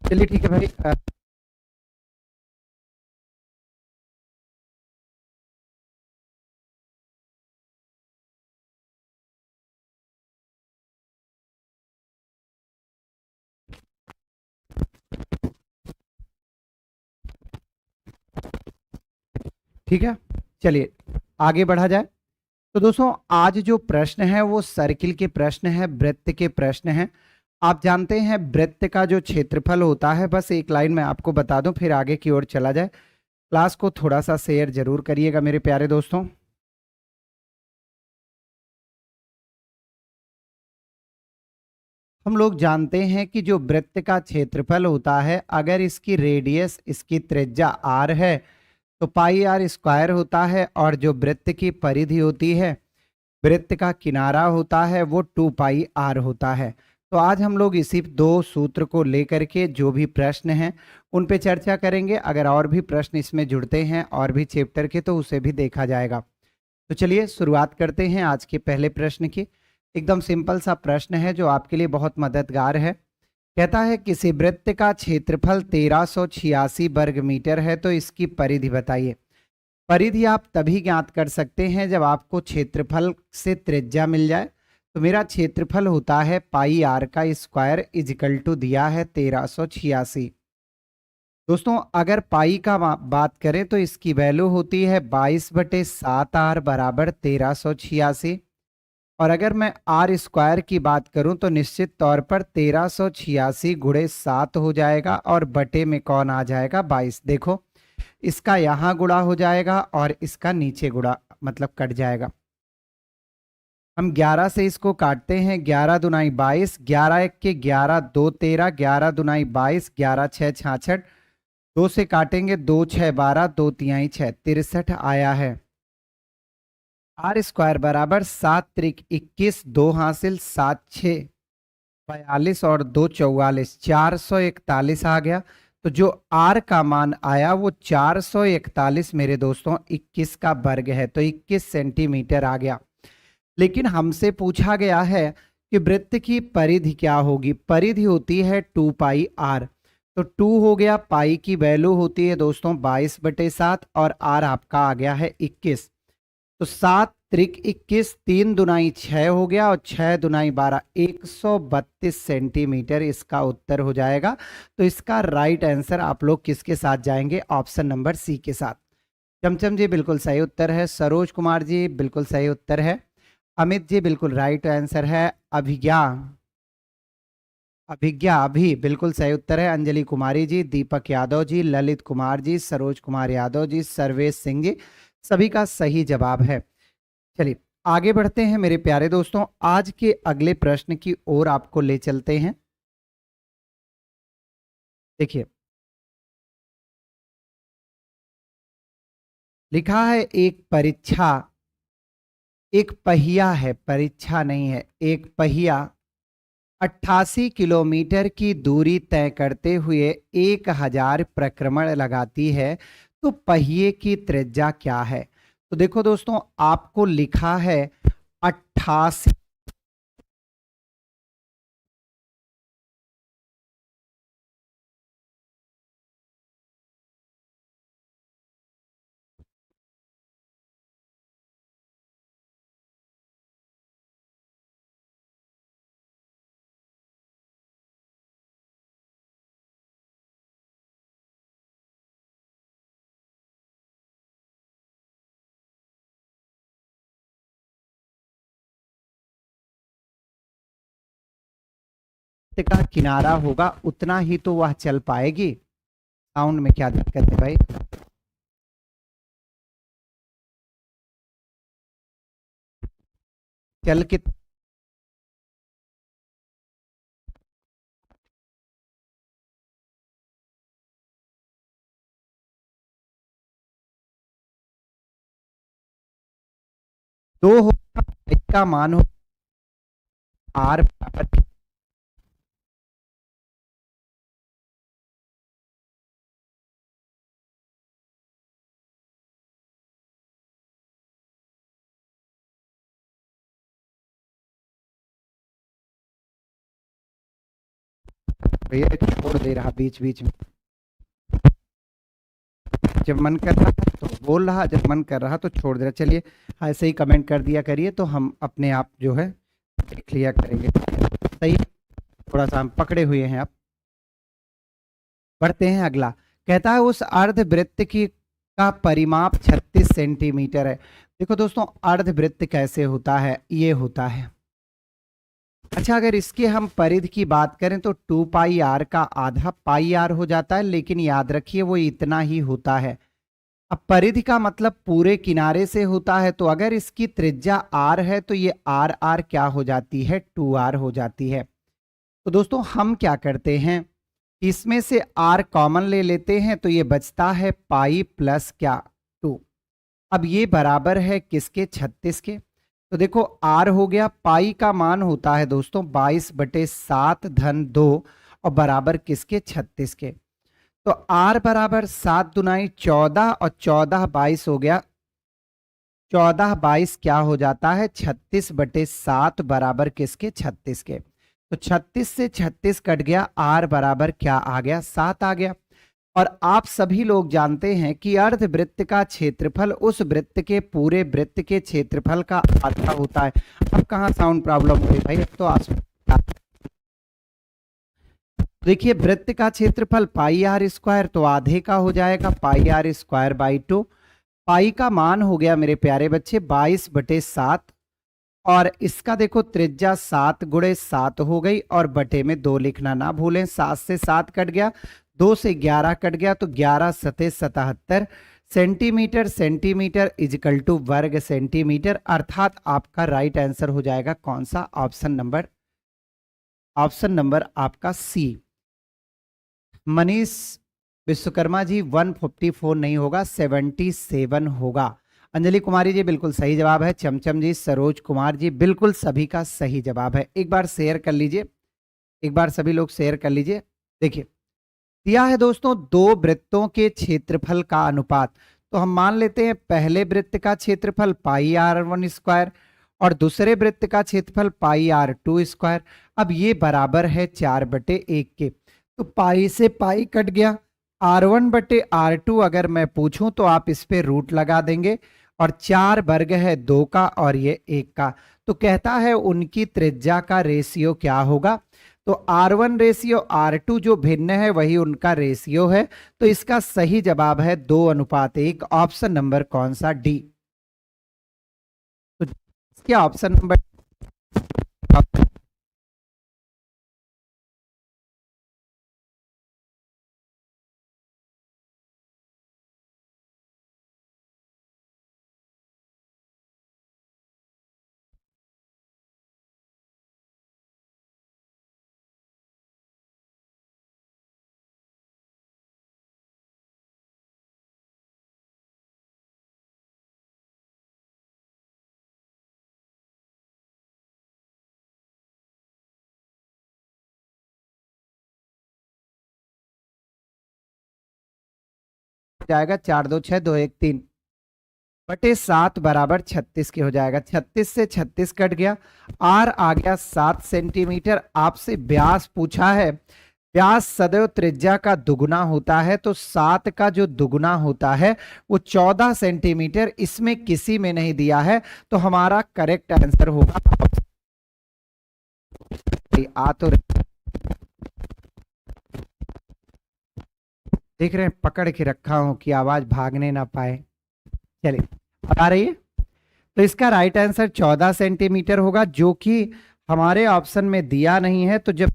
चलिए ठीक है भाई। ठीक है, चलिए आगे बढ़ा जाए। तो दोस्तों आज जो प्रश्न है वो सर्किल के प्रश्न है, वृत्त के प्रश्न है। आप जानते हैं वृत्त का जो क्षेत्रफल होता है, बस एक लाइन में आपको बता दूं फिर आगे की ओर चला जाए। क्लास को थोड़ा सा शेयर जरूर करिएगा मेरे प्यारे दोस्तों। हम लोग जानते हैं कि जो वृत्त का क्षेत्रफल होता है, अगर इसकी रेडियस, इसकी त्रिज्या r है तो पाई आर स्क्वायर होता है, और जो वृत्त की परिधि होती है, वृत्त का किनारा होता है, वो 2 पाई आर होता है। तो आज हम लोग इसी दो सूत्र को लेकर के जो भी प्रश्न हैं उन पे चर्चा करेंगे। अगर और भी प्रश्न इसमें जुड़ते हैं और भी चैप्टर के, तो उसे भी देखा जाएगा। तो चलिए शुरुआत करते हैं आज के पहले प्रश्न की। एकदम सिंपल सा प्रश्न है जो आपके लिए बहुत मददगार है। कहता है किसी वृत्त का क्षेत्रफल 1386 वर्ग मीटर है, तो इसकी परिधि बताइए। परिधि आप तभी ज्ञात कर सकते हैं जब आपको क्षेत्रफल से त्रिज्या मिल जाए। तो मेरा क्षेत्रफल होता है पाई आर का स्क्वायर इजिकल टू दिया है 1386। दोस्तों अगर पाई का बात करें तो इसकी वैल्यू होती है 22/7 r बराबर 1386। और अगर मैं आर स्क्वायर की बात करूं तो निश्चित तौर पर 1386 गुणे 7 हो जाएगा, और बटे में कौन आ जाएगा, 22। देखो इसका यहाँ गुणा हो जाएगा और इसका नीचे गुणा, मतलब कट जाएगा। हम 11 से इसको काटते हैं, 11 दुनाई 22, 11 एक के 11, 2 13, 11 दुनाई 22, 11 6 66, 2 से काटेंगे, 2 6 12, 2 तिहाई 6, 63 आया है। आर स्क्वायर बराबर 7 त्रिक 21, 2 हासिल 7 6 42 और 2 44, 441 आ गया। तो जो आर का मान आया वो 441 मेरे दोस्तों 21 का वर्ग है, तो 21 सेंटीमीटर आ गया। लेकिन हमसे पूछा गया है कि वृत्त की परिधि क्या होगी। परिधि होती है 2 पाई आर। तो 2 हो गया, पाई की वैल्यू होती है दोस्तों 22/7, और आर आपका आ गया है 21। तो 7 त्रिक 21, 3 दुनाई 6 हो गया, और 6 दुनाई 12, 132 सेंटीमीटर इसका उत्तर हो जाएगा। तो इसका राइट आंसर आप लोग किसके साथ जाएंगे, ऑप्शन नंबर सी के साथ। चमचम जी बिल्कुल सही उत्तर है, सरोज कुमार जी बिल्कुल सही उत्तर है, अमित जी बिल्कुल राइट आंसर है, अभिज्ञा अभिज्ञा अभी बिल्कुल सही उत्तर है, अंजलि कुमारी जी, दीपक यादव जी, ललित कुमार जी, सरोज कुमार यादव जी, सर्वेश सिंह जी, सभी का सही जवाब है। चलिए आगे बढ़ते हैं मेरे प्यारे दोस्तों, आज के अगले प्रश्न की ओर आपको ले चलते हैं। देखिए लिखा है एक परीक्षा, एक पहिया है, परीक्षा नहीं है, एक पहिया 88 किलोमीटर की दूरी तय करते हुए 1000 प्रक्रमण लगाती है, तो पहिए की त्रिज्या क्या है। तो देखो दोस्तों आपको लिखा है 88। का किनारा होगा उतना ही तो वह चल पाएगी। साउंड में क्या दिक्कत है भाई। चल के दो हो, इसका मान हो आर बराबर। तो ये छोड़ दे रहा बीच बीच में, जब मन कर रहा तो बोल रहा, जब मन कर रहा तो छोड़ दे रहा। चलिए ऐसे ही कमेंट कर दिया करिए तो हम अपने आप जो है देख लिया करेंगे। सही, थोड़ा सा हम पकड़े हुए हैं आप। बढ़ते हैं अगला। कहता है उस अर्धवृत्त की का परिमाप 36 सेंटीमीटर है। देखो दोस्तों, अर्धवृत्त कैसे होता है, ये होता है। अच्छा, अगर इसके हम परिधि की बात करें तो 2 पाई आर का आधा पाई आर हो जाता है, लेकिन याद रखिए वो इतना ही होता है। अब परिधि का मतलब पूरे किनारे से होता है, तो अगर इसकी त्रिज्या आर है तो ये आर आर क्या हो जाती है, 2r हो जाती है। तो दोस्तों हम क्या करते हैं, इसमें से r कॉमन ले लेते हैं तो ये बचता है पाई प्लस क्या 2। अब ये बराबर है किसके, 36 के। तो देखो r हो गया, पाई का मान होता है दोस्तों 22/7 धन 2 और बराबर किसके, 36 के। तो r बराबर 7 दुनाई 14 और 14 22 हो गया, 14 22 क्या हो जाता है, 36/7 बराबर किसके, 36 के। तो 36 से 36 कट गया, r बराबर क्या आ गया, 7 आ गया। और आप सभी लोग जानते हैं कि अर्धवृत्त का क्षेत्रफल उस वृत्त के पूरे वृत्त के क्षेत्रफल का आधा होता है। अब कहाँ साउंड प्रॉब्लम हो रही भाई, अब तो देखिए वृत्त का क्षेत्रफल पाई आर स्क्वायर, तो आधे का हो जाएगा पाई आर स्क्वायर बाई 2। पाई का मान हो गया मेरे प्यारे बच्चे 22/7, और इसका देखो त्रिज्या 7 × 7 हो गई, और बटे में 2 लिखना ना भूलें। 7 से 7 कट गया, 2 से 11 कट गया, तो 11 सते 77 सेंटीमीटर। सेंटीमीटर इजिकल टू वर्ग सेंटीमीटर, अर्थात आपका राइट आंसर हो जाएगा कौन सा, ऑप्शन नंबर आपका सी। मनीष विश्वकर्मा जी 154 नहीं होगा, 77 होगा। अंजलि कुमारी जी बिल्कुल सही जवाब है। चमचम जी, सरोज कुमार जी, बिल्कुल सभी का सही जवाब है। एक बार शेयर कर लीजिए, एक बार सभी लोग शेयर कर लीजिए। देखिए दिया है दोस्तों दो वृत्तों के क्षेत्रफल का अनुपात। तो हम मान लेते हैं पहले वृत्त का क्षेत्रफल पाई आर 1 स्क्वायर और दूसरे वृत्त का क्षेत्रफल पाई आर 2 स्क्वायर। अब ये बराबर है 4/1 के। तो पाई से पाई कट गया, r1/r2 अगर मैं पूछूं तो आप इस पे रूट लगा देंगे, और 4 वर्ग है 2 का और ये 1 का। तो कहता है उनकी त्रिज्या का रेशियो क्या होगा। तो R1 रेशियो R2 जो भिन्न है वही उनका रेशियो है। तो इसका सही जवाब है 2:1, ऑप्शन नंबर कौन सा, डी। तो इसके ऑप्शन नंबर जाएगा 4 2 6 2 1 3/7 बराबर 36 के हो जाएगा। 36 से 36 कट गया, आर आ गया 7 सेंटीमीटर। आपसे व्यास पूछा है, व्यास सदैव त्रिज्या का दुगुना होता है, तो 7 का जो दुगुना होता है वो 14 सेंटीमीटर, इसमें किसी में नहीं दिया है। तो हमारा करेक्ट आंसर होगा, आ तो देख रहे हैं पकड़ के रखा हूं कि आवाज भागने ना पाए। चलिए अब आ रही है। तो इसका राइट आंसर 14 सेंटीमीटर होगा, जो कि हमारे ऑप्शन में दिया नहीं है। तो जब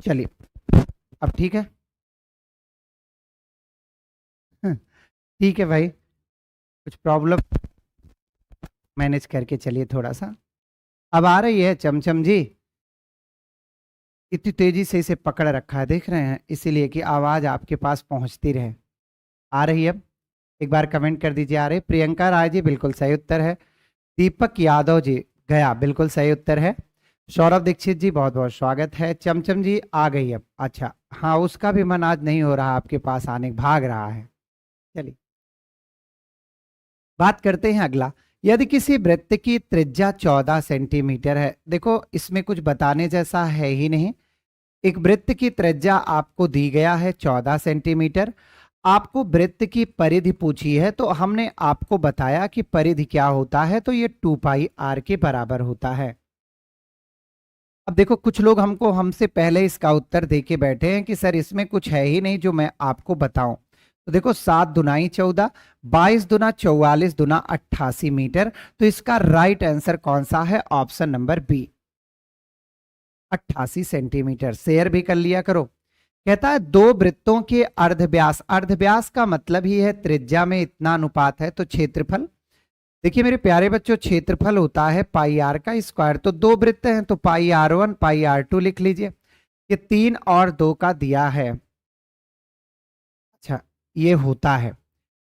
चलिए अब ठीक है। ठीक है भाई, कुछ प्रॉब्लम मैनेज करके चलिए थोड़ा सा। अब आ रही है चमचम जी? इतनी तेजी से इसे पकड़ रखा है, देख रहे हैं, इसीलिए कि आवाज आपके पास पहुंचती रहे। आ रही है? अब एक बार कमेंट कर दीजिए। आ रही? प्रियंका राय जी बिल्कुल सही उत्तर है। दीपक यादव जी गया, बिल्कुल सही उत्तर है। सौरभ दीक्षित जी बहुत बहुत स्वागत है। चमचम जी आ गई अब। अच्छा हाँ, उसका भी मन आज नहीं हो रहा आपके पास आने, भाग रहा है। चलिए बात करते हैं अगला। यदि किसी वृत्त की त्रिज्या 14 सेंटीमीटर है, देखो इसमें कुछ बताने जैसा है ही नहीं। एक वृत्त की त्रिज्या आपको दी गया है 14 सेंटीमीटर। आपको वृत्त की परिधि पूछी है, तो हमने आपको बताया कि परिधि क्या होता है, तो ये 2 पाई आर के बराबर होता है। अब देखो कुछ लोग हमसे पहले इसका उत्तर देके बैठे हैं कि सर इसमें कुछ है ही नहीं जो मैं आपको बताऊं। तो देखो 7 दुनाई 14, 22 दुना 44 दुना 88 मीटर। तो इसका राइट आंसर कौन सा है? Option number B, 88 centimetre. Share भी कर लिया करो। कहता है दो वृत्तों के अर्धव्यास, अर्धव्यास का मतलब ही है त्रिज्या में इतना अनुपात है तो क्षेत्रफल। देखिए मेरे प्यारे बच्चों, क्षेत्रफल होता है पाई आर का स्क्वायर। तो दो वृत्त हैं तो पाई R1 पाई R2 लिख लीजिए। ये 3 और 2 का दिया है। अच्छा ये होता है।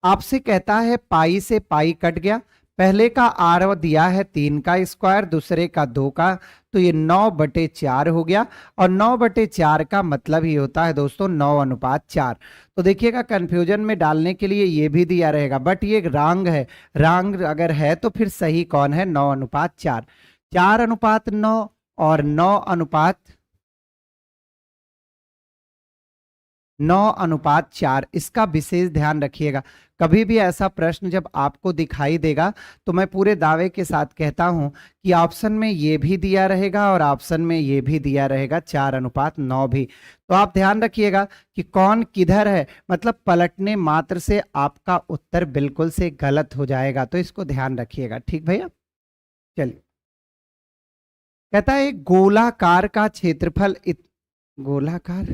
आपसे कहता है पाई से पाई कट गया, पहले का आर दिया है 3 का स्क्वायर, दूसरे का 2 का, तो ये 9/4 हो गया। और 9/4 का मतलब ही होता है दोस्तों 9:4। तो देखिएगा कंफ्यूजन में डालने के लिए ये भी दिया रहेगा, बट ये रॉन्ग है। रॉन्ग अगर है तो फिर सही कौन है? 9:4। 4:9 और 9:4, इसका विशेष ध्यान रखिएगा। कभी भी ऐसा प्रश्न जब आपको दिखाई देगा तो मैं पूरे दावे के साथ कहता हूं कि ऑप्शन में ये भी दिया रहेगा और ऑप्शन में ये भी दिया रहेगा 4:9 भी। तो आप ध्यान रखिएगा कि कौन किधर है, मतलब पलटने मात्र से आपका उत्तर बिल्कुल से गलत हो जाएगा। तो इसको ध्यान रखिएगा, ठीक भैया। चलिए कहता है एक गोलाकार का क्षेत्रफल गोलाकार,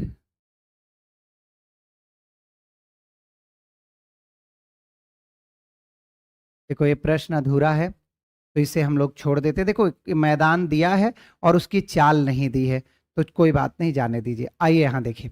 देखो ये प्रश्न अधूरा है तो इसे हम लोग छोड़ देते। देखो मैदान दिया है और उसकी चाल नहीं दी है, तो कोई बात नहीं, जाने दीजिए। आइए यहां देखिए,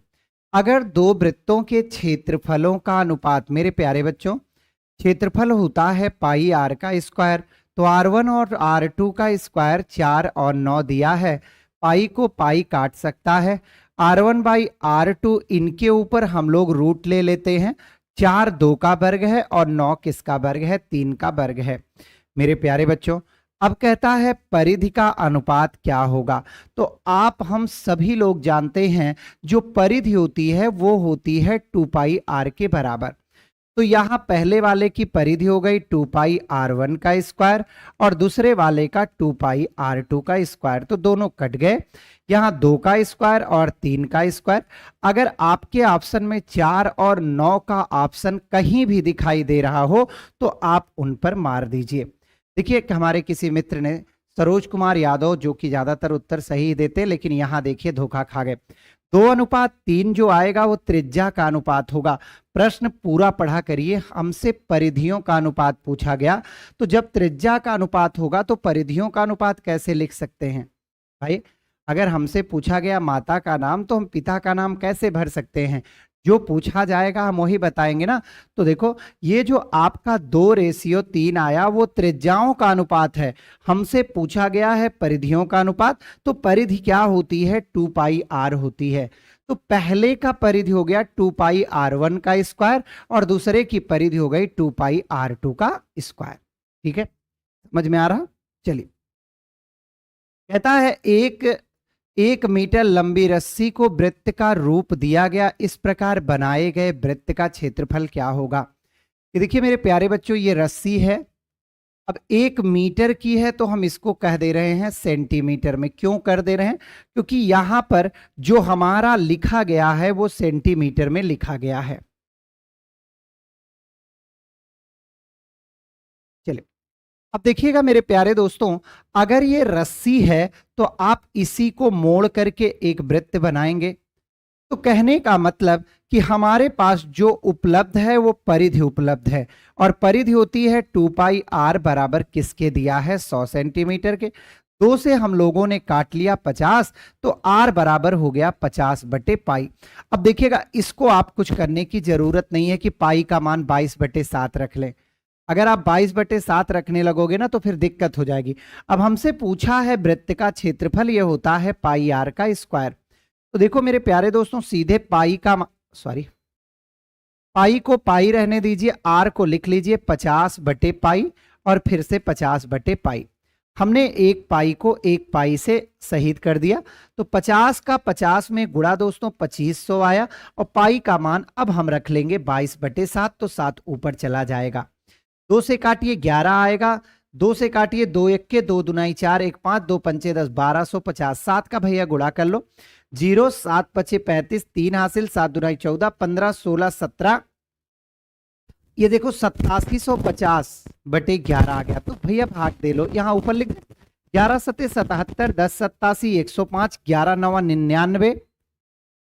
अगर दो वृत्तों के क्षेत्रफलों का अनुपात, मेरे प्यारे बच्चों, क्षेत्रफल होता है पाई आर का स्क्वायर, तो R1 और R2 का स्क्वायर 4 और 9 दिया है। पाई को पाई काट सकता है। R1/R2 इनके ऊपर हम लोग रूट ले लेते हैं। 4 2 का वर्ग है और 9 किसका वर्ग है? 3 का वर्ग है। मेरे प्यारे बच्चों अब कहता है परिधि का अनुपात क्या होगा। तो आप हम सभी लोग जानते हैं जो परिधि होती है वो होती है 2 पाई आर के बराबर। तो यहां पहले वाले की परिधि हो गई 2 पाई R1 का स्क्वायर और दूसरे वाले का 2 पाई R2 का स्क्वायर, तो दोनों कट गए। यहां 2 का स्क्वायर और 3 का स्क्वायर। अगर आपके ऑप्शन में 4 और 9 का ऑप्शन कहीं भी दिखाई दे रहा हो तो आप उन पर मार दीजिए। देखिए हमारे किसी मित्र ने, सरोज कुमार यादव, जो कि ज्यादातर उत्तर सही देते, लेकिन यहां देखिए धोखा खा गए। 2:3 जो आएगा वो त्रिज्या का अनुपात होगा। प्रश्न पूरा पढ़ा करिए, हमसे परिधियों का अनुपात पूछा गया, तो जब त्रिज्या का अनुपात होगा तो परिधियों का अनुपात कैसे लिख सकते हैं भाई? अगर हमसे पूछा गया माता का नाम तो हम पिता का नाम कैसे भर सकते हैं? जो पूछा जाएगा हम वही बताएंगे ना। तो देखो ये जो आपका 2:3 आया वो त्रिज्याओं का अनुपात है। हमसे पूछा गया है परिधियों का अनुपात, तो परिधि क्या होती है? 2 पाई आर होती है। तो पहले का परिधि हो गया 2 पाई R1 का स्क्वायर और दूसरे की परिधि हो गई 2 पाई R2 का स्क्वायर। ठीक है, समझ में आ रहा? चलिए कहता है एक मीटर लंबी रस्सी को वृत्त का रूप दिया गया, इस प्रकार बनाए गए वृत्त का क्षेत्रफल क्या होगा? ये देखिए मेरे प्यारे बच्चों, ये रस्सी है। अब 1 मीटर की है तो हम इसको कह दे रहे हैं सेंटीमीटर में। क्यों कर दे रहे हैं? क्योंकि यहां पर जो हमारा लिखा गया है वो सेंटीमीटर में लिखा गया है। चलिए अब देखिएगा मेरे प्यारे दोस्तों, अगर ये रस्सी है तो आप इसी को मोड़ करके एक वृत्त बनाएंगे। तो कहने का मतलब कि हमारे पास जो उपलब्ध है वो परिधि उपलब्ध है, और परिधि होती है 2 पाई आर बराबर किसके दिया है, 100 सेंटीमीटर के। 2 से हम लोगों ने काट लिया 50, तो आर बराबर हो गया 50 बटे पाई। अब देखिएगा, इसको आप कुछ करने की जरूरत नहीं है कि पाई का मान 22 बटे 7 रख लें। अगर आप 22 बटे 7 रखने लगोगे ना तो फिर दिक्कत हो जाएगी। अब हमसे पूछा है वृत्त का क्षेत्रफल, ये होता है पाई आर का स्क्वायर। तो देखो मेरे प्यारे दोस्तों, सीधे पाई को पाई रहने दीजिए, आर को लिख लीजिए 50 बटे पाई और फिर से 50 बटे पाई। हमने एक पाई को एक पाई से शहीद कर दिया, तो 50 का 50 में गुणा दोस्तों 2500 आया, और पाई का मान अब हम रख लेंगे 22 बटे 7, तो 7 ऊपर चला जाएगा। 2 से काटिए 11 आएगा, 2 से काटिए 2 1 के 2 दुनाई 4, 1 5 2 पंचे 10, 1250। 7 का भैया गुणा कर लो, 0 7 पचे 35, 3 हासिल, 7 दुनाई 14, 15 16 17, ये देखो 8750 बटे 11 आ गया। तो भैया भाग दे लो, यहां ऊपर लिख दे, 11 सत्ते 77, 10 87 105, 11 नवा 99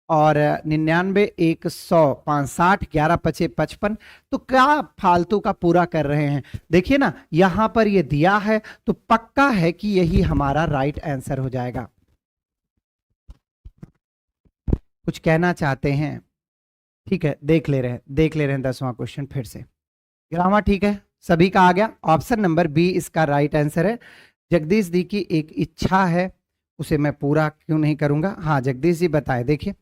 और 99 100 65, 11 पचे 55। तो क्या फालतू का पूरा कर रहे हैं, देखिए ना यहां पर ये दिया है, तो पक्का है कि यही हमारा राइट आंसर हो जाएगा। कुछ कहना चाहते हैं? ठीक है, देख ले रहे हैं 10वां क्वेश्चन फिर से। ग्रामर ठीक है, सभी का आ गया। ऑप्शन नंबर बी इसका राइट आंसर है। जगदीश दी की एक इच्छा है, उसे मैं पूरा क्यों नहीं करूंगा। हाँ जगदीश जी बताए, देखिए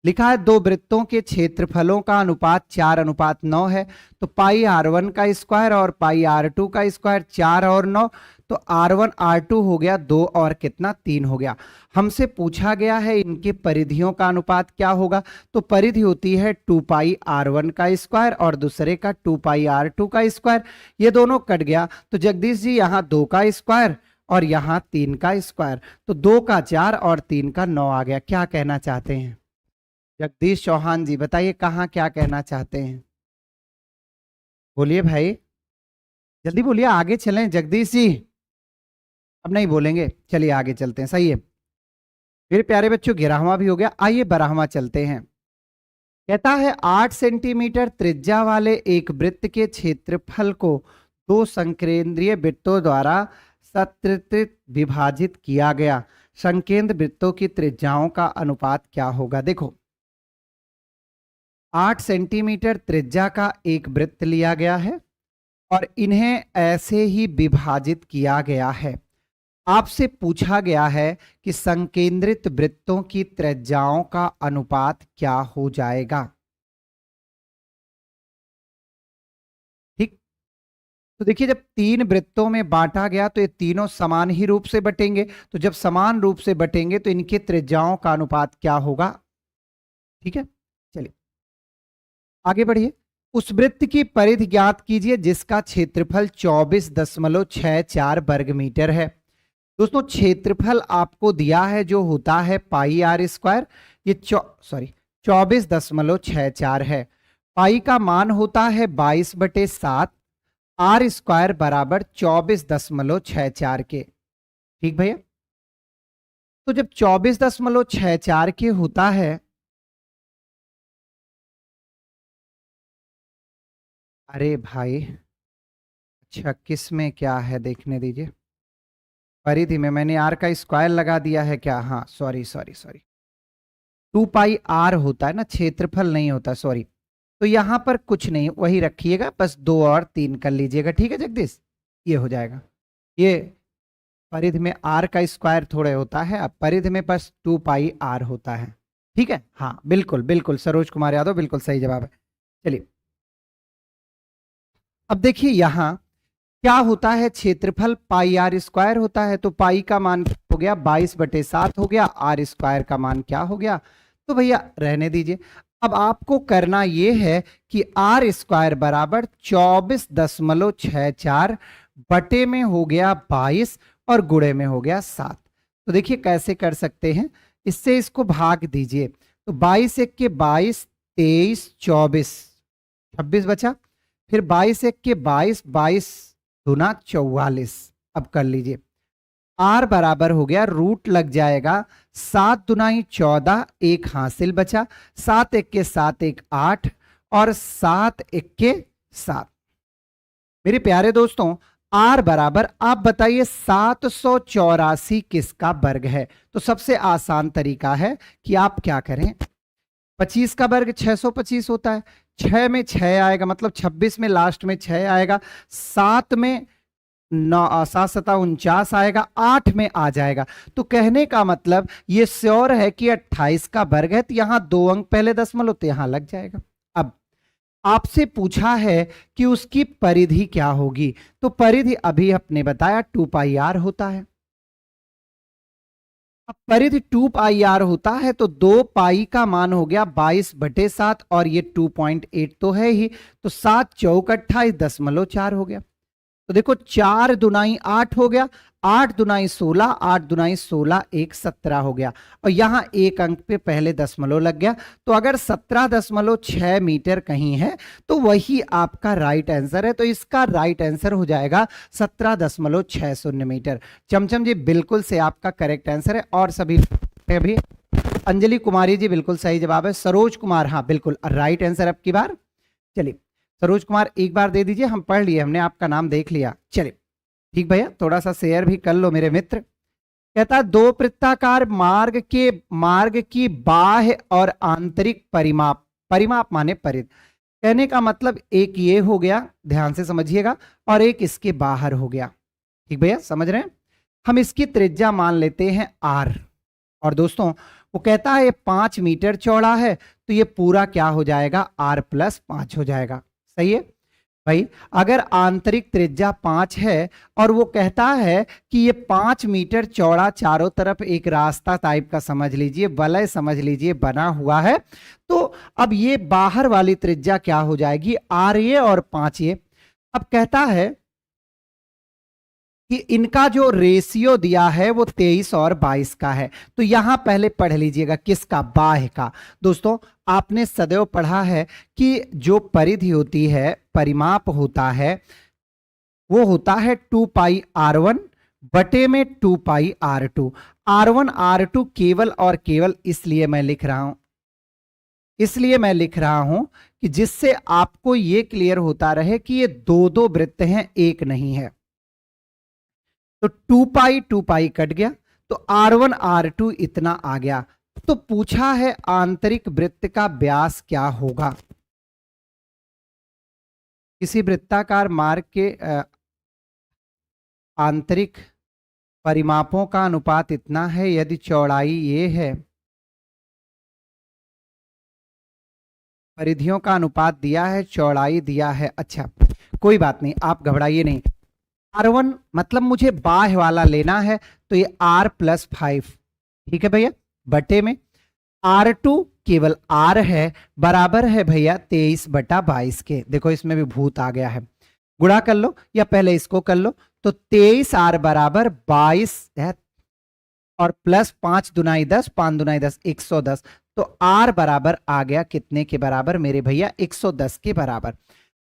लिखा है 2 वृत्तों के क्षेत्रफलों का अनुपात 4:9 है। तो पाई R1 का स्क्वायर और पाई R2 का स्क्वायर 4 और 9, तो R1 R2 हो गया 2 और कितना 3 हो गया। हमसे पूछा गया है इनके परिधियों का अनुपात क्या होगा। तो परिधि होती है 2 पाई R1 का स्क्वायर और दूसरे का 2 पाई R2 का स्क्वायर। ये दोनों कट गया, तो जगदीश जी यहाँ 2 का स्क्वायर और यहाँ 3 का स्क्वायर, तो 2 का 4 और 3 का 9 आ गया। क्या कहना चाहते हैं जगदीश चौहान जी, बताइए कहाँ क्या कहना चाहते हैं, बोलिए भाई जल्दी बोलिए, आगे चलें जगदीश जी। अब नहीं बोलेंगे, चलिए आगे चलते हैं। सही है मेरे प्यारे बच्चों, 11वां भी हो गया। आइए 12वां चलते हैं। कहता है 8 सेंटीमीटर त्रिज्या वाले एक वृत्त के क्षेत्रफल को 2 संकेंद्रीय वृत्तों द्वारा सत्रित विभाजित किया गया। संकेंद्र वृत्तों की त्रिज्याओं का अनुपात क्या होगा। देखो 8 सेंटीमीटर त्रिज्या का एक वृत्त लिया गया है और इन्हें ऐसे ही विभाजित किया गया है। आपसे पूछा गया है कि संकेंद्रित वृत्तों की त्रिज्याओं का अनुपात क्या हो जाएगा। ठीक, तो देखिए जब 3 वृत्तों में बांटा गया तो ये तीनों समान ही रूप से बटेंगे, तो जब समान रूप से बटेंगे तो इनकी त्रिज्याओं का अनुपात क्या होगा। ठीक है, चलिए आगे बढ़िए। उस वृत्त की परिधि ज्ञात कीजिए जिसका क्षेत्रफल 24.64 वर्ग मीटर है। दोस्तों क्षेत्रफल आपको दिया है जो होता है पाई आर स्क्वायर, ये 24.64 है। पाई का मान होता है 22 बटे 7, आर स्क्वायर बराबर 24.64 के। ठीक भैया, तो जब 24.64 के होता है, अरे भाई अच्छा किस में क्या है देखने दीजिए, परिधि में मैंने आर का स्क्वायर लगा दिया है क्या। हाँ सॉरी 2 पाई आर होता है ना, क्षेत्रफल नहीं होता, सॉरी। तो यहां पर कुछ नहीं, वही रखिएगा, बस 2 और 3 कर लीजिएगा। ठीक है जगदीश, ये हो जाएगा। ये परिधि में आर का स्क्वायर थोड़े होता है, अब परिधि में बस 2 पाई आर होता है। ठीक है, हाँ बिल्कुल बिल्कुल, सरोज कुमार यादव बिल्कुल सही जवाब है। चलिए अब देखिए यहां क्या होता है, क्षेत्रफल पाई आर स्क्वायर होता है, तो पाई का मान हो गया 22 बटे 7 हो गया, आर स्क्वायर का मान क्या हो गया। तो भैया रहने दीजिए, अब आपको करना यह है कि आर स्क्वायर बराबर 24.64 बटे में हो गया 22 और गुणे में हो गया 7। तो देखिए कैसे कर सकते हैं, इससे इसको भाग दीजिए, तो 22 1 के 22, 23 24 26 बचा, फिर 22 1 के 22, 22 दूना 44। अब कर लीजिए, r बराबर हो गया, रूट लग जाएगा 7 दुनाई 14, एक हासिल बचा, 7 एक के 7 एक 8 और 7 एक के 7। मेरे प्यारे दोस्तों, r बराबर, आप बताइए 784 किसका वर्ग है? तो सबसे आसान तरीका है कि आप क्या करें, 25 का वर्ग 625 होता है, 6 में 6 आएगा, मतलब 26 में लास्ट में 6 आएगा, 7 में 7 सता 49 आएगा, 8 में आ जाएगा। तो कहने का मतलब ये श्योर है कि 28 का वर्ग है, तो यहां 2 अंक पहले दशमलव तो यहां लग जाएगा। अब आपसे पूछा है कि उसकी परिधि क्या होगी, तो परिधि अभी आपने बताया 2 पाई आर होता है। अब परिधि 2 पाई आर होता है तो 2 पाई का मान हो गया 22/7 और ये 2.8 तो है ही, तो 7 चौक 28.4 हो गया। तो देखो 4 दुनाई 8 हो गया, 8 दुनाई 16, 8 दुनाई 16 एक 17 हो गया, और यहां एक अंक पे पहले दशमलव लग गया। तो अगर 17.6 मीटर कहीं है तो वही आपका राइट आंसर है। तो इसका राइट आंसर हो जाएगा 17.60 मीटर। चमचम जी बिल्कुल से आपका करेक्ट आंसर है, और सभी भी, अंजलि कुमारी जी बिल्कुल सही जवाब है, सरोज कुमार हाँ बिल्कुल राइट आंसर अब की बार। चलिए सरोज कुमार एक बार दे दीजिए, हम पढ़ लिए, हमने आपका नाम देख लिया। चलिए ठीक भैया, थोड़ा सा शेयर भी कर लो मेरे मित्र। कहता है 2 वृत्ताकार मार्ग की बाह्य और आंतरिक परिमाप, परिमाप माने परिध, कहने का मतलब एक ये हो गया, ध्यान से समझिएगा, और एक इसके बाहर हो गया। ठीक भैया समझ रहे हैं? हम इसकी त्रिज्या मान लेते हैं r, और दोस्तों वो कहता है 5 मीटर चौड़ा है, तो ये पूरा क्या हो जाएगा, r+5 हो जाएगा। सही है भाई, अगर आंतरिक त्रिज्या 5 है और वो कहता है कि ये 5 मीटर चौड़ा चारों तरफ एक रास्ता टाइप का समझ लीजिए, वलय समझ लीजिए बना हुआ है, तो अब ये बाहर वाली त्रिज्या क्या हो जाएगी, r और 5 अब कहता है कि इनका जो रेशियो दिया है वो 23 और 22 का है। तो यहां पहले पढ़ लीजिएगा किसका, बाह्य का। दोस्तों आपने सदैव पढ़ा है कि जो परिधि होती है, परिमाप होता है, वो होता है 2 पाई r1 बटे में 2 पाई r2। r1 r2 केवल और केवल इसलिए मैं लिख रहा हूं कि जिससे आपको ये क्लियर होता रहे कि ये दो वृत्त हैं, एक नहीं है। तो 2 पाई कट गया, तो r1 r2 इतना आ गया। तो पूछा है आंतरिक वृत्त का व्यास क्या होगा। किसी वृत्ताकार मार्ग के आंतरिक परिमापों का अनुपात इतना है, यदि चौड़ाई ये है, परिधियों का अनुपात दिया है, चौड़ाई दिया है, अच्छा कोई बात नहीं, आप घबराइए नहीं। r1 मतलब मुझे बाह्य वाला लेना है, तो ये r+5, ठीक है भैया, बटे में r2 केवल r है, बराबर है भैया 23/22 के। देखो इसमें भी भूत आ गया है, गुणा कर लो या पहले इसको कर लो, तो 23r बराबर 22 है, और प्लस 5 दुनाई 10, 5 दुनाई 10, 110। तो r बराबर आ गया कितने के बराबर मेरे भैया, 110 के बराबर।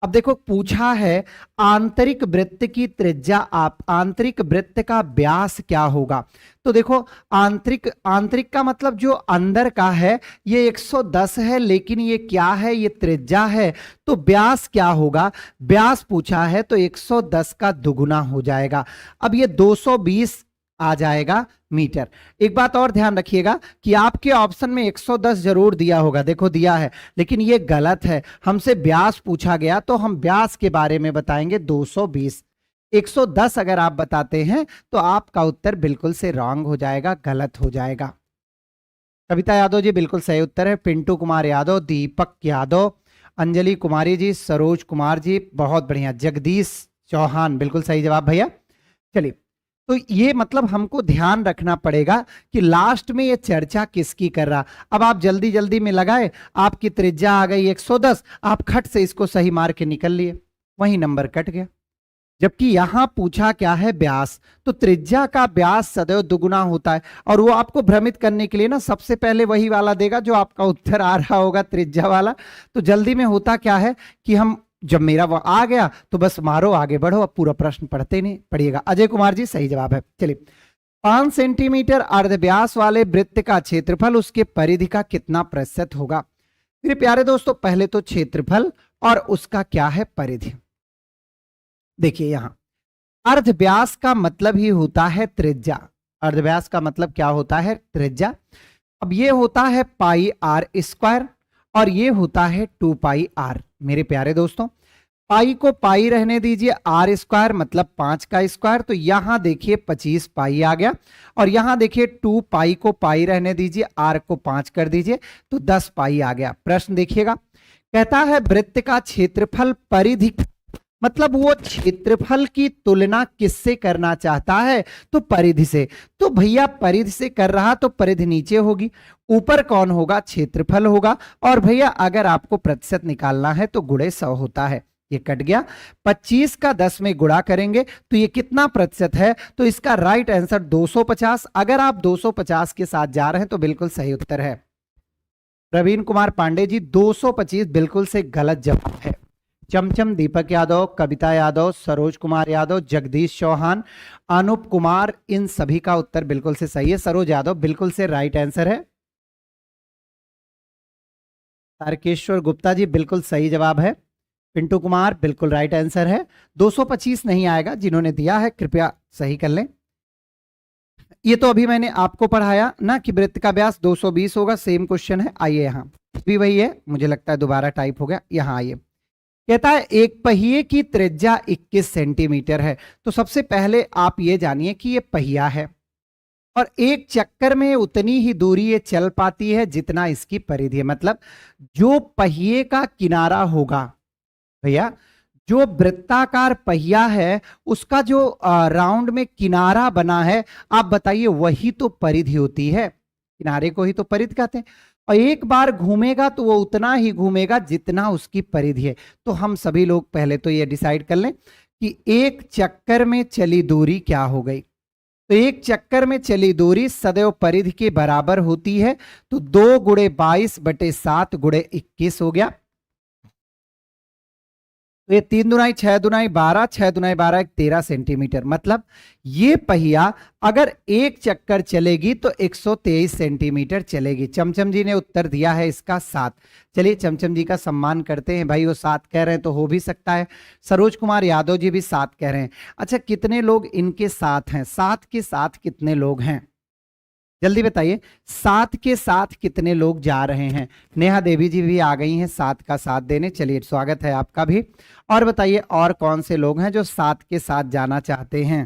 अब देखो पूछा है आंतरिक वृत्त की त्रिज्या, आप आंतरिक वृत्त का व्यास क्या होगा। तो देखो आंतरिक का मतलब जो अंदर का है, ये 110 है, लेकिन ये क्या है, ये त्रिज्या है, तो व्यास क्या होगा, व्यास पूछा है तो 110 का दुगुना हो जाएगा। अब ये 220 आ जाएगा मीटर। एक बात और ध्यान रखिएगा कि आपके ऑप्शन में 110 जरूर दिया होगा, देखो दिया है, लेकिन ये गलत है। हमसे व्यास पूछा गया तो हम व्यास के बारे में बताएंगे 220। 110 अगर आप बताते हैं तो आपका उत्तर बिल्कुल से रॉन्ग हो जाएगा, गलत हो जाएगा। कविता यादव जी बिल्कुल सही उत्तर है, पिंटू कुमार यादव, दीपक यादव, अंजलि कुमारी जी, सरोज कुमार जी, बहुत बढ़िया, जगदीश चौहान बिल्कुल सही जवाब भैया। चलिए, तो ये मतलब हमको ध्यान रखना पड़ेगा कि लास्ट में ये चर्चा किसकी कर रहा। अब आप जल्दी जल्दी में लगाए, आपकी त्रिज्या आ गई 110, आप खट से इसको सही मार के निकल लिए, वही नंबर कट गया। जबकि यहां पूछा क्या है, व्यास, तो त्रिज्या का व्यास सदैव दुगुना होता है, और वो आपको भ्रमित करने के लिए ना सबसे पहले वही वाला देगा जो आपका उत्तर आ रहा होगा, त्रिज्या वाला। तो जल्दी में होता क्या है कि हम जब मेरा वो आ गया तो बस मारो आगे बढ़ो, अब पूरा प्रश्न पढ़ते नहीं पढ़िएगा। अजय कुमार जी सही जवाब है। चलिए, 5 सेंटीमीटर अर्धव्यास वाले वृत्त का क्षेत्रफल उसके परिधि का कितना प्रतिशत होगा? मेरे प्यारे दोस्तों, पहले तो क्षेत्रफल और उसका क्या है परिधि। देखिए यहां अर्धव्यास का मतलब ही होता है त्रिज्या। अर्धव्यास का मतलब क्या होता है? त्रिज्या। अब ये होता है पाई आर स्क्वायर और ये होता है 2 पाई आर। मेरे प्यारे दोस्तों, पाई को पाई रहने दीजिए, आर स्क्वायर मतलब 5 का स्क्वायर, तो यहां देखिए 25 पाई आ गया, और यहां देखिए 2 पाई को पाई रहने दीजिए, आर को 5 कर दीजिए तो 10 पाई आ गया। प्रश्न देखिएगा, कहता है वृत्त का क्षेत्रफल परिधि, मतलब वो क्षेत्रफल की तुलना किससे करना चाहता है? तो परिधि से। तो भैया परिधि से कर रहा तो परिधि नीचे होगी, ऊपर कौन होगा? क्षेत्रफल होगा। और भैया अगर आपको प्रतिशत निकालना है तो गुणे 100 होता है। ये कट गया, 25 का 10 में गुणा करेंगे तो ये कितना प्रतिशत है? तो इसका राइट आंसर 250। अगर आप 250 के साथ जा रहे हैं तो बिल्कुल सही उत्तर है। प्रवीण कुमार पांडे जी 225 बिल्कुल से गलत जवाब है। चमचम दीपक यादव, कविता यादव, सरोज कुमार यादव, जगदीश चौहान, अनूप कुमार, इन सभी का उत्तर बिल्कुल से सही है। सरोज यादव बिल्कुल से राइट आंसर है। तारकेश्वर गुप्ता जी बिल्कुल सही जवाब है। पिंटू कुमार बिल्कुल राइट आंसर है। 225 नहीं आएगा, जिन्होंने दिया है कृपया सही कर लें। ये तो अभी मैंने आपको पढ़ाया ना कि वृत्त का व्यास 220 होगा, सेम क्वेश्चन है। आइए यहां भी वही है, मुझे लगता है दोबारा टाइप हो गया। यहां आइए, कहता है एक पहिए की त्रिज्या 21 सेंटीमीटर है। तो सबसे पहले आप ये जानिए कि ये पहिया है और एक चक्कर में उतनी ही दूरी ये चल पाती है जितना इसकी परिधि है। मतलब जो पहिए का किनारा होगा भैया, जो वृत्ताकार पहिया है उसका जो राउंड में किनारा बना है, आप बताइए वही तो परिधि होती है। किनारे को ही तो परिधि कहते हैं। और एक बार घूमेगा तो वो उतना ही घूमेगा जितना उसकी परिधि है। तो हम सभी लोग पहले तो ये डिसाइड कर लें कि एक चक्कर में चली दूरी क्या हो गई। तो एक चक्कर में चली दूरी सदैव परिधि के बराबर होती है। तो 2 गुणे 22 बटे 7 गुणे 21 हो गया। तो ये 3 दुनाई 6 दुनाई 12, 6 दुनाई 12 13 सेंटीमीटर। मतलब ये पहिया अगर एक चक्कर चलेगी तो 123 सेंटीमीटर चलेगी। चमचम जी ने उत्तर दिया है इसका 7। चलिए चमचम जी का सम्मान करते हैं भाई, वो 7 कह रहे हैं तो हो भी सकता है। सरोज कुमार यादव जी भी 7 कह रहे हैं। अच्छा, कितने लोग इनके साथ हैं? 7 के साथ कितने लोग हैं? जल्दी बताइए, 7 के साथ कितने लोग जा रहे हैं? नेहा देवी जी भी आ गई हैं 7 का साथ देने। चलिए स्वागत है आपका भी। और बताइए और कौन से लोग हैं जो 7 के साथ जाना चाहते हैं?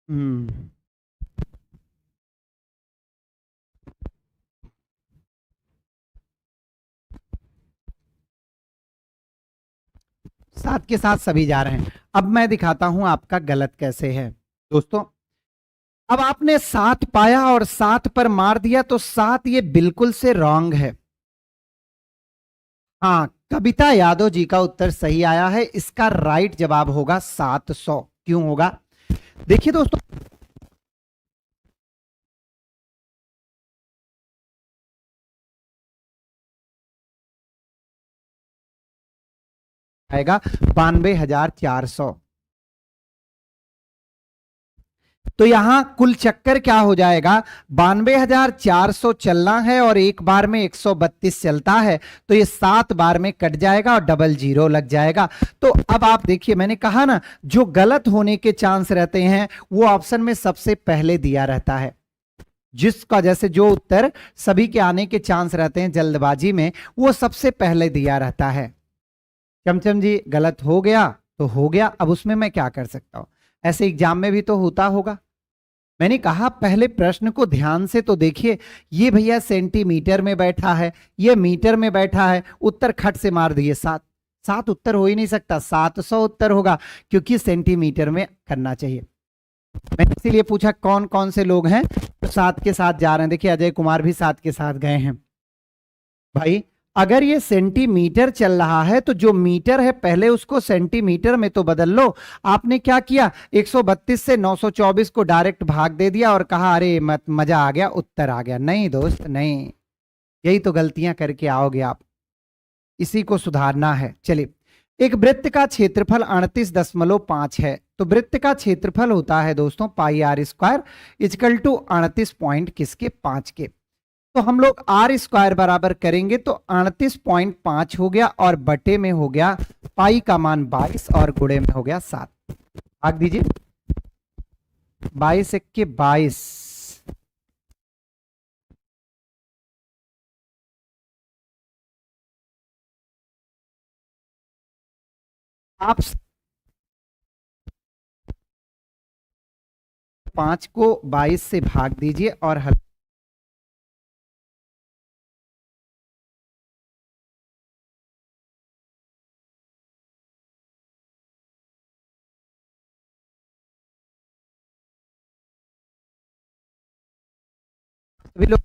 हम्म, सात के साथ सभी जा रहे हैं। अब मैं दिखाता हूं आपका गलत कैसे है दोस्तों। अब आपने 7 पाया और 7 पर मार दिया तो 7 ये बिल्कुल से रॉन्ग है। हाँ, कविता यादव जी का उत्तर सही आया है। इसका राइट जवाब होगा 700। क्यों होगा? देखिए दोस्तों, आएगा 92,400। तो यहां कुल चक्कर क्या हो जाएगा? 92,400 चलना है और एक बार में 132 चलता है, तो ये 7 बार में कट जाएगा और डबल जीरो लग जाएगा। तो अब आप देखिए, मैंने कहा ना जो गलत होने के चांस रहते हैं वो ऑप्शन में सबसे पहले दिया रहता है। जिसका जैसे जो उत्तर सभी के आने के चांस रहते हैं जल्दबाजी में, वो सबसे पहले दिया रहता है। चमचम जी गलत हो गया तो हो गया, अब उसमें मैं क्या कर सकता हूं? ऐसे एग्जाम में भी तो होता होगा। मैंने कहा पहले प्रश्न को ध्यान से तो देखिए। ये भैया सेंटीमीटर में बैठा है, ये मीटर में बैठा है, उत्तर खट से मार दिए 7। 7 उत्तर हो ही नहीं सकता, 700 उत्तर होगा, क्योंकि सेंटीमीटर में करना चाहिए। मैंने इसीलिए पूछा कौन कौन से लोग हैं तो 7 के साथ जा रहे हैं। देखिए अजय कुमार भी 7 के साथ गए हैं। भाई अगर ये सेंटीमीटर चल रहा है तो जो मीटर है पहले उसको सेंटीमीटर में तो बदल लो। आपने क्या किया? 132 से 924 को डायरेक्ट भाग दे दिया और कहा अरे मत मजा आ गया, उत्तर आ गया। नहीं दोस्त नहीं, यही तो गलतियां करके आओगे आप। इसी को सुधारना है। चलिए, एक वृत्त का क्षेत्रफल 38.5 है, तो वृत्त का क्षेत्रफल होता है दोस्तों pi r square equal to 38 point किसके 5 के। तो हम लोग आर स्क्वायर बराबर करेंगे तो 38.5 हो गया और बटे में हो गया पाई का मान 22 और गुणे में हो गया 7। भाग दीजिए, 22 एक्के 22, आप 5 को 22 से भाग दीजिए और हल सभी लोग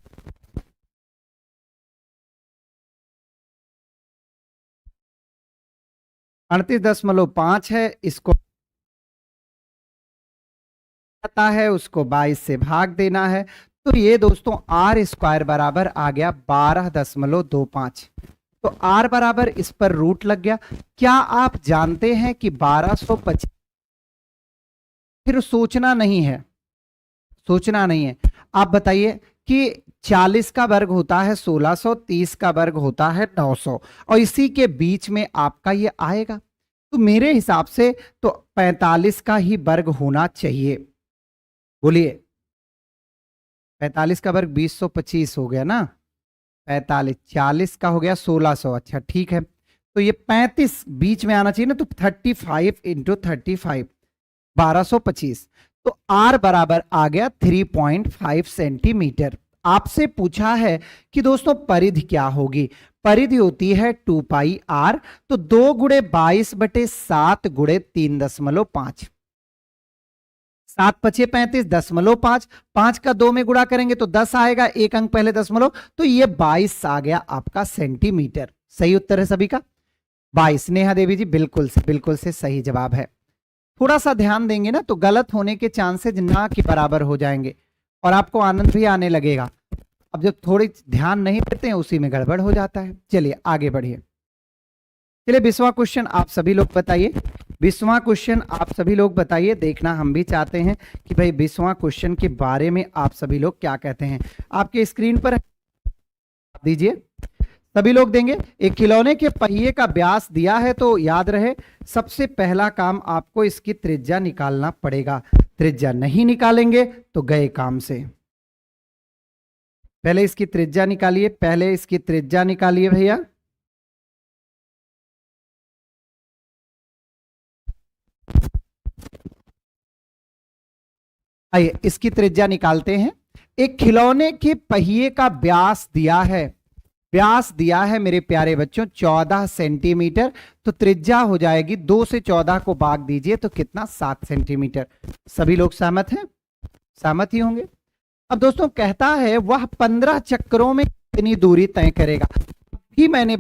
38.5 है, इसको आता है उसको 22 से भाग देना है, तो ये दोस्तों आर स्क्वायर बराबर आ गया 12.25। तो आर बराबर इस पर रूट लग गया। क्या आप जानते हैं कि 1225, फिर सोचना नहीं है, सोचना नहीं है, आप बताइए कि 40 का वर्ग होता है 1600, 30 का वर्ग होता है 900 और इसी के बीच में आपका ये आएगा, तो मेरे हिसाब से तो 45 का ही वर्ग होना चाहिए। बोलिए, 45 का वर्ग 2025 हो गया ना, 45, 40 का हो गया 1600, अच्छा ठीक है, तो ये 35 बीच में आना चाहिए ना, तो 35 इंटू 35 1225, तो आर बराबर आ गया 3.5 सेंटीमीटर। आपसे पूछा है कि दोस्तों परिधि क्या होगी, परिधि होती है 2 पाई आर, तो 2 गुणे 22 बटे 7 गुणे 3.5, 7 पचे 35, 10.5, 5 का 2 में गुणा करेंगे तो 10 आएगा, एक अंक पहले दशमलव, तो ये 22 आ गया आपका सेंटीमीटर। सही उत्तर है सभी का 22। नेहा देवी जी बिल्कुल से सही जवाब है। थोड़ा सा ध्यान देंगे ना तो गलत होने के चांसेज ना के बराबर हो जाएंगे और आपको आनंद भी आने लगेगा। अब जब थोड़ी ध्यान नहीं देते हैं उसी में गड़बड़ हो जाता है। चलिए आगे बढ़िए। चलिए 20वां क्वेश्चन आप सभी लोग बताइए, 20वां क्वेश्चन आप सभी लोग बताइए, देखना हम भी चाहते हैं कि भाई 20वां क्वेश्चन के बारे में आप सभी लोग क्या कहते हैं। आपके स्क्रीन पर दीजिए, सभी लोग देंगे। एक खिलौने के पहिए का व्यास दिया है तो याद रहे सबसे पहला काम आपको इसकी त्रिज्या निकालना पड़ेगा। त्रिज्या नहीं निकालेंगे तो गए काम से। पहले इसकी त्रिज्या निकालिए, पहले इसकी त्रिज्या निकालिए भैया। आइए इसकी त्रिज्या निकालते हैं। एक खिलौने के पहिए का व्यास दिया है, व्यास दिया है मेरे प्यारे बच्चों 14 सेंटीमीटर, तो त्रिज्या हो जाएगी 2 से 14 को भाग दीजिए तो कितना 7 सेंटीमीटर। सभी लोग सहमत हैं, सहमत ही होंगे। अब दोस्तों कहता है वह 15 चक्करों में कितनी दूरी तय करेगा। ही मैंने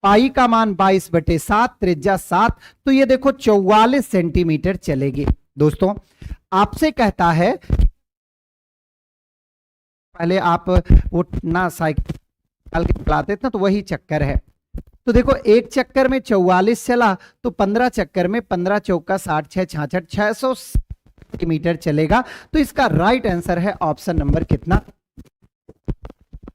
पाई का मान 22 बटे 7, त्रिज्या 7, तो ये देखो 44 सेंटीमीटर चलेगी। दोस्तों आपसे कहता है, पहले आप वो ना साइकिल के चलाते थे ना तो वही चक्कर है, तो देखो एक चक्कर में 44 चला तो 15 चक्कर में 15 चौका 60 6 66 600 सेंटीमीटर चलेगा। तो इसका राइट आंसर है ऑप्शन नंबर कितना,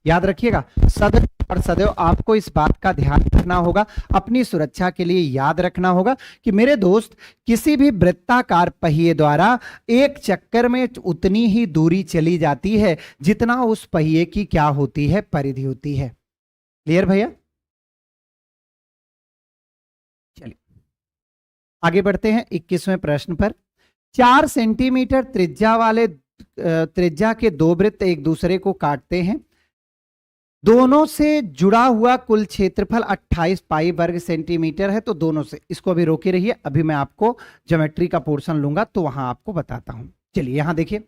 याद रखिएगा। सदैव और सदैव आपको इस बात का ध्यान रखना होगा, अपनी सुरक्षा के लिए याद रखना होगा कि मेरे दोस्त किसी भी वृत्ताकार पहिए द्वारा एक चक्कर में उतनी ही दूरी चली जाती है जितना उस पहिए की क्या होती है, परिधि होती है। क्लियर भैया। चलिए आगे बढ़ते हैं 21वें प्रश्न पर। 4 सेंटीमीटर त्रिज्या के दो वृत्त एक दूसरे को काटते हैं, दोनों से जुड़ा हुआ कुल क्षेत्रफल 28 पाई वर्ग सेंटीमीटर है। तो दोनों से, इसको अभी रोके रहिए, अभी मैं आपको ज्योमेट्री का पोर्शन लूंगा तो वहां आपको बताता हूं। चलिए यहां देखिए,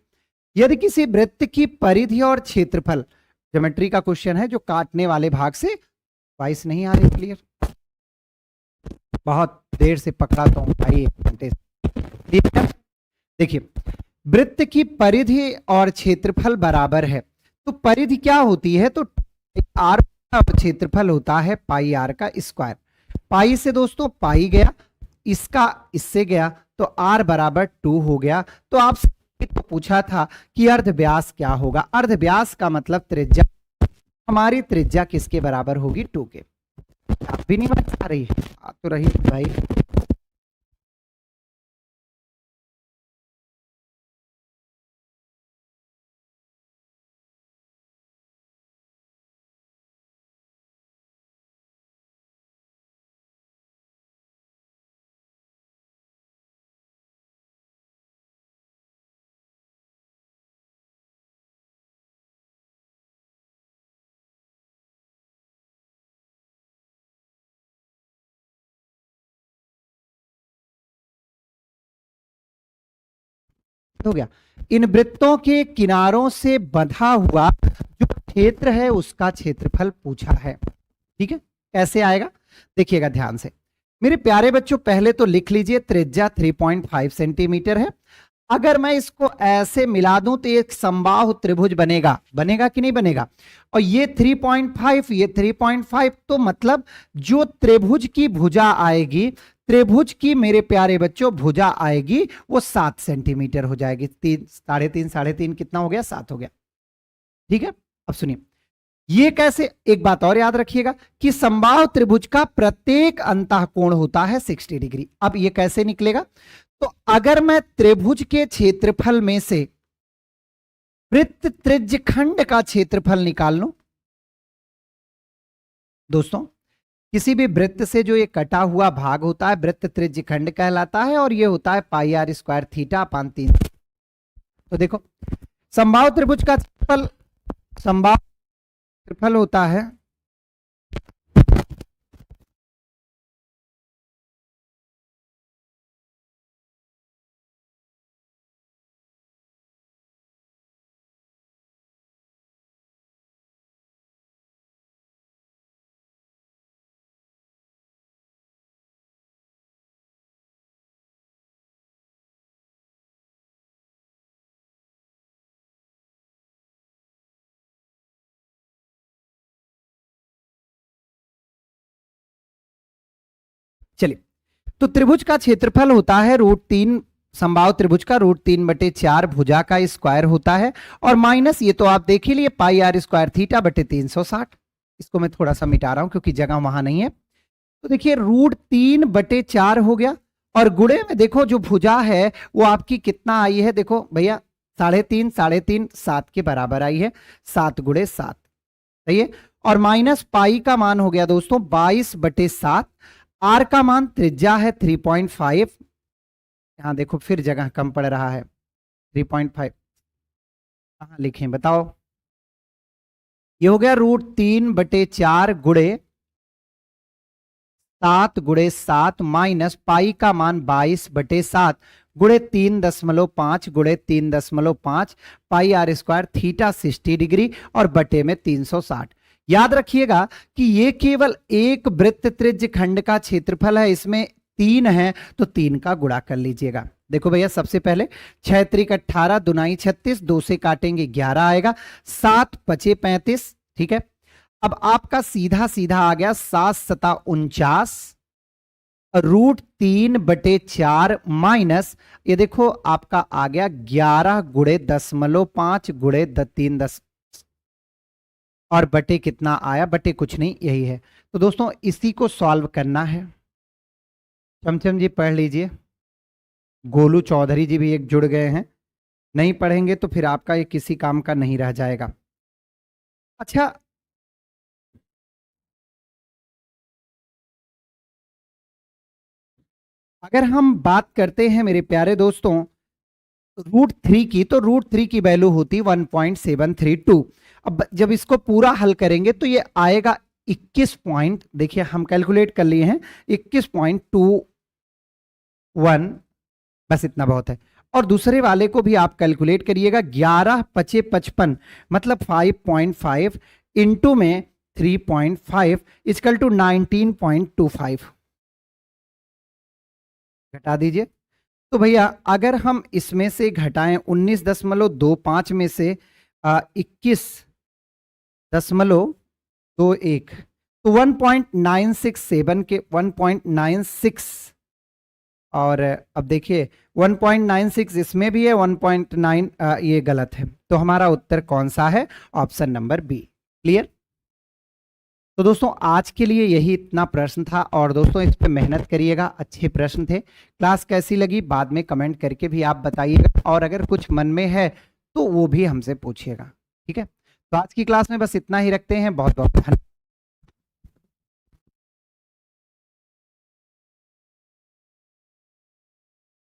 यदि किसी वृत्त की परिधि और क्षेत्रफल, ज्योमेट्री का क्वेश्चन है जो काटने वाले भाग से 22 नहीं आ रही, क्लियर, बहुत देर से पकड़ा तो भाई एक घंटे। देखिए वृत्त की परिधि और क्षेत्रफल बराबर है। तो परिधि क्या होती है, तो आर का क्षेत्रफल होता है पाई आर का स्क्वायर। पाई से दोस्तों पाई गया, इसका इससे गया, तो आर बराबर 2 हो गया। तो आपसे तो पूछा था कि अर्धव्यास क्या होगा। अर्धव्यास का मतलब त्रिज्या, हमारी त्रिज्या किसके बराबर होगी, 2 के। आप भी नहीं बता रही, आ तो रही भाई। हो गया। इन वृत्तों के किनारों से बंधा हुआ जो क्षेत्र है उसका क्षेत्रफल पूछा है। ठीक है, कैसे आएगा देखिएगा ध्यान से मेरे प्यारे बच्चों। पहले तो लिख लीजिए त्रिज्या 3.5 सेंटीमीटर है। अगर मैं इसको ऐसे मिला दूं तो एक समबाहु त्रिभुज बनेगा, बनेगा कि नहीं बनेगा। और ये 3.5, ये 3.5, तो मतलब जो त्रिभुज की भुजा आएगी, त्रिभुज की मेरे प्यारे बच्चों भुजा आएगी वो 7 सेंटीमीटर हो जाएगी। 3, 3.5, 3.5 कितना हो गया, 7 हो गया। ठीक है, अब सुनिए ये कैसे। एक बात और याद रखिएगा कि समबाहु त्रिभुज का प्रत्येक अंतःकोण होता है 60 डिग्री। अब ये कैसे निकलेगा, तो अगर मैं त्रिभुज के क्षेत्रफल में से वृत्त त्रिज्यखंड का क्षेत्रफल निकाल लूं, दोस्तों किसी भी वृत्त से जो ये कटा हुआ भाग होता है वृत्त त्रिज्यखंड कहलाता है, और ये होता है पाई आर स्क्वायर थीटा अपान 3। तो देखो समबाहु त्रिभुज का क्षेत्रफल, समबाहु क्षेत्रफल होता है चलिए, तो त्रिभुज का क्षेत्रफल होता है √3, समबाहु त्रिभुज का √3/4 भुजा का स्क्वायर होता है, और माइनस ये तो आप देख ही लिए पाई आर स्क्वायर थीटा बटे 360। इसको मैं थोड़ा सा मिटा रहा हूं क्योंकि जगह वहां नहीं है। तो देखिए √3/4 हो गया, और गुणे में देखो जो भुजा है वो आपकी कितना आई है, देखो भैया 3.5, 3.5 7 के बराबर आई है, 7 × 7 सही है। और माइनस पाई का मान हो गया दोस्तों 22/7। आर का मान त्रिज्या है 3.5, यहां देखो फिर जगह कम पड़ रहा है 3.5, कहां लिखें बताओ। ये हो गया √3/4 गुणे 7 × 7 माइनस पाई का मान 22/7 गुणे 3.5 गुणे 3.5 पाई आर स्क्वायर थीटा 60 डिग्री और बटे में 360। याद रखिएगा कि ये केवल एक वृत्त त्रिज्य खंड का क्षेत्रफल है, इसमें 3 है तो 3 का गुणा कर लीजिएगा। देखो भैया सबसे पहले 6 त्रिक 18, दुनाई 36, 2 से काटेंगे 11 आएगा, 7 पचे 35। ठीक है, अब आपका सीधा सीधा आ गया 7 सता 49, √3/4 माइनस ये देखो आपका आ गया 11 गुणे 0.5 गुणे 3 और बटे कितना आया, बटे कुछ नहीं यही है। तो दोस्तों इसी को सॉल्व करना है। चमचम जी पढ़ लीजिए, गोलू चौधरी जी भी एक जुड़ गए हैं, नहीं पढ़ेंगे तो फिर आपका ये किसी काम का नहीं रह जाएगा। अच्छा अगर हम बात करते हैं मेरे प्यारे दोस्तों √3 की, तो √3 की वैल्यू होती 1.732। अब जब इसको पूरा हल करेंगे तो ये आएगा 21 पॉइंट, देखिए हम कैलकुलेट कर लिए हैं 21.21, बस इतना बहुत है। और दूसरे वाले को भी आप कैलकुलेट करिएगा, 11 पचे 55 मतलब 5.5 इंटू में 3.5 इक्वल टू 19.25। घटा दीजिए तो भैया अगर हम इसमें से घटाएं 19.25 में से 21.21 तो 1.967 के 1.96 और अब देखिए 1.96 इसमें भी है 1.9 ये गलत है। तो हमारा उत्तर कौन सा है? Option number B. क्लियर? तो दोस्तों आज के लिए यही इतना प्रश्न था और दोस्तों इस पे मेहनत करिएगा, अच्छे प्रश्न थे। क्लास कैसी लगी बाद में कमेंट करके भी आप बताइएगा और अगर कुछ मन में है तो वो भी हमसे पूछिएगा। ठीक है, तो आज की क्लास में बस इतना ही रखते हैं। बहुत बहुत धन्यवाद।